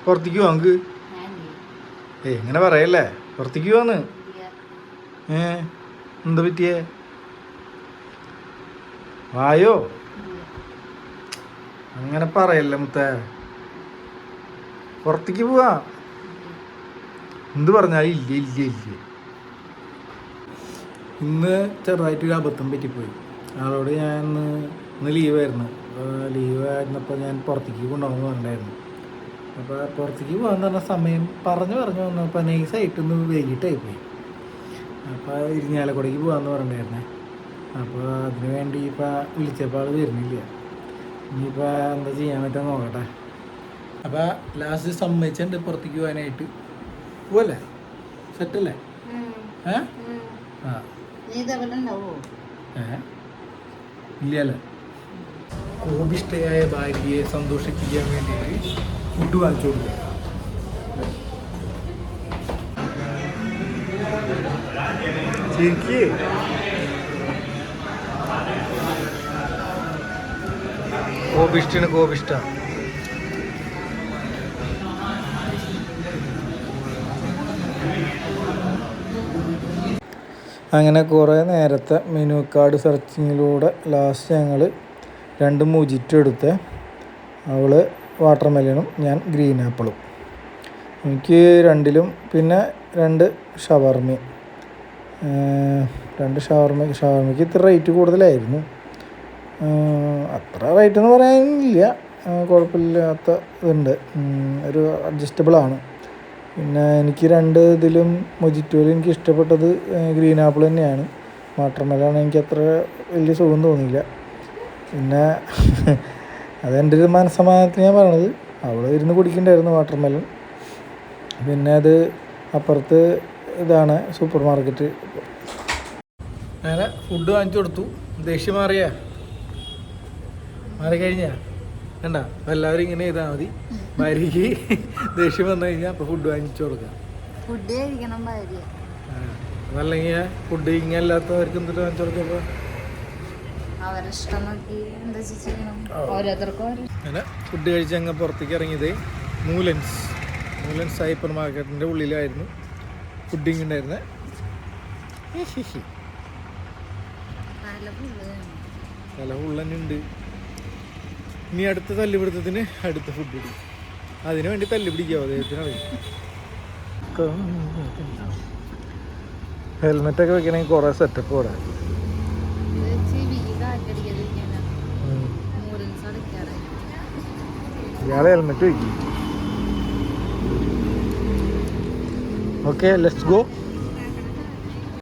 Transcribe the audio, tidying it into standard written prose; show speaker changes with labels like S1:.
S1: പുറത്തേക്ക് പോവാ നമുക്ക്? എങ്ങനെ പറയല്ലേ, പുറത്തേക്ക് പോവാന്ന്. എന്താ പറ്റിയേ? വായോ, അങ്ങനെ പറയല്ലേ മുത്തേ, പുറത്തേക്ക് പോവാ. എന്ത് പറഞ്ഞാലും ഇല്ല ഇല്ല ഇല്ല. ഇന്ന് ചെറുതായിട്ടൊരു അബദ്ധം പറ്റിപ്പോയി. ആളോട് ഞാൻ ഇന്ന് ലീവായിരുന്നു. ലീവ് ആയിരുന്നപ്പോൾ ഞാൻ പുറത്തേക്ക് കൊണ്ടുപോകുന്നു പറഞ്ഞിട്ടുണ്ടായിരുന്നു. അപ്പോൾ പുറത്തേക്ക് പോകാൻ പറഞ്ഞ സമയം പറഞ്ഞു വന്നപ്പോൾ നൈസായിട്ട് ഇന്ന് വൈകിട്ടായി പോയി. അപ്പോൾ ഇരിഞ്ഞാലക്കുടയ്ക്ക് പോകാമെന്ന് പറഞ്ഞിട്ടുണ്ടായിരുന്നേ. അപ്പോൾ അതിന് വേണ്ടി ഇപ്പോൾ വിളിച്ചപ്പോൾ ആൾ വരുന്നില്ല. ഇനിയിപ്പോൾ എന്താ ചെയ്യാൻ പറ്റുക നോക്കട്ടെ. അപ്പോൾ ലാസ്റ്റ് സമ്മതിച്ചിട്ടുണ്ട് പുറത്തേക്ക് പോകാനായിട്ട്. പോവല്ലേ? സെറ്റല്ലേ? ഇല്ലല്ലേ? കോപിഷ്ഠയായ ഭാര്യയെ സന്തോഷിപ്പിക്കാൻ വേണ്ടിയിട്ട് ഫുഡ് വാങ്ങിച്ചു കൊടുക്കുക. ശരിക്ക് കോപിഷ്ട. അങ്ങനെ കുറേ നേരത്തെ മെനു കാർഡ് സെർച്ചിങ്ങിലൂടെ ലാസ്റ്റ് ഞങ്ങൾ 2 മുജിറ്റോ എടുത്ത്. അവൾ വാട്ടർ മെലണും ഞാൻ ഗ്രീൻ ആപ്പിളും. എനിക്ക് 2ലും പിന്നെ 2 ഷവർമയും. 2 ഷവർമയ്ക്ക് ഇത്ര റേറ്റ് കൂടുതലായിരുന്നു. അത്ര റേറ്റ് എന്ന് പറയാനില്ല, കുഴപ്പമില്ലാത്ത ഇതുണ്ട്, ഒരു അഡ്ജസ്റ്റബിളാണ്. പിന്നെ എനിക്ക് 2 ഇതിലും മൊജിറ്റോയിലും എനിക്ക് ഇഷ്ടപ്പെട്ടത് ഗ്രീൻ ആപ്പിൾ തന്നെയാണ്. വാട്ടർ മെലൺ എനിക്ക് അത്ര വലിയ സുഖം തോന്നിയില്ല. പിന്നെ അതെൻ്റെ ഒരു മനസ്സമാധാനത്തിന് ഞാൻ പറയണത്. അവൾ ഇരുന്ന് കുടിക്കണ്ടായിരുന്നു വാട്ടർ മെലൺ. പിന്നെ അത് അപ്പുറത്ത് ഇതാണ് സൂപ്പർ മാർക്കറ്റ്. അങ്ങനെ ഫുഡ് വാങ്ങിച്ചു കൊടുത്തു. ദേഷ്യം മാറിക്കഴിഞ്ഞാ വേണ്ട, എല്ലാവരും ഇങ്ങനെ ചെയ്താൽ മതി. ഭാര്യക്ക് ദേഷ്യം വന്നു കഴിഞ്ഞാൽ അപ്പോൾ ഫുഡ് വാങ്ങിച്ചു കൊടുക്കാം.
S2: ഫുഡ് കഴിക്കണം ഭാര്യ.
S1: അതല്ലെങ്കിൽ ഫുഡ് ഇങ്ങനല്ലാത്തവർക്ക് എന്തിട്ട് വാങ്ങിച്ചു കൊടുക്കുമ്പോൾ അങ്ങനെ ഫുഡ് കഴിച്ച് അങ്ങ് പുറത്തേക്ക് ഇറങ്ങിയത് മൂലൻസ് ഹൈപ്പർ മാർക്കറ്റിൻ്റെ ഉള്ളിലായിരുന്നു ഫുഡിങ് ഉണ്ടായിരുന്നത്. തല ഫുള്ളന്നുണ്ട്. ഇനി അടുത്ത തല്ലുപിടുത്തത്തിന് അടുത്ത ഫുഡ് പിടി. അതിനു വേണ്ടി തല്ലു പിടിക്കാവോ അദ്ദേഹത്തിനറിയാം. ഹെൽമെറ്റൊക്കെ വെക്കണമെങ്കിൽ കുറേ സെറ്റപ്പ് കൂടെ. ഇയാളെ ഹെൽമെറ്റ് വയ്ക്കും. Okay, let's go.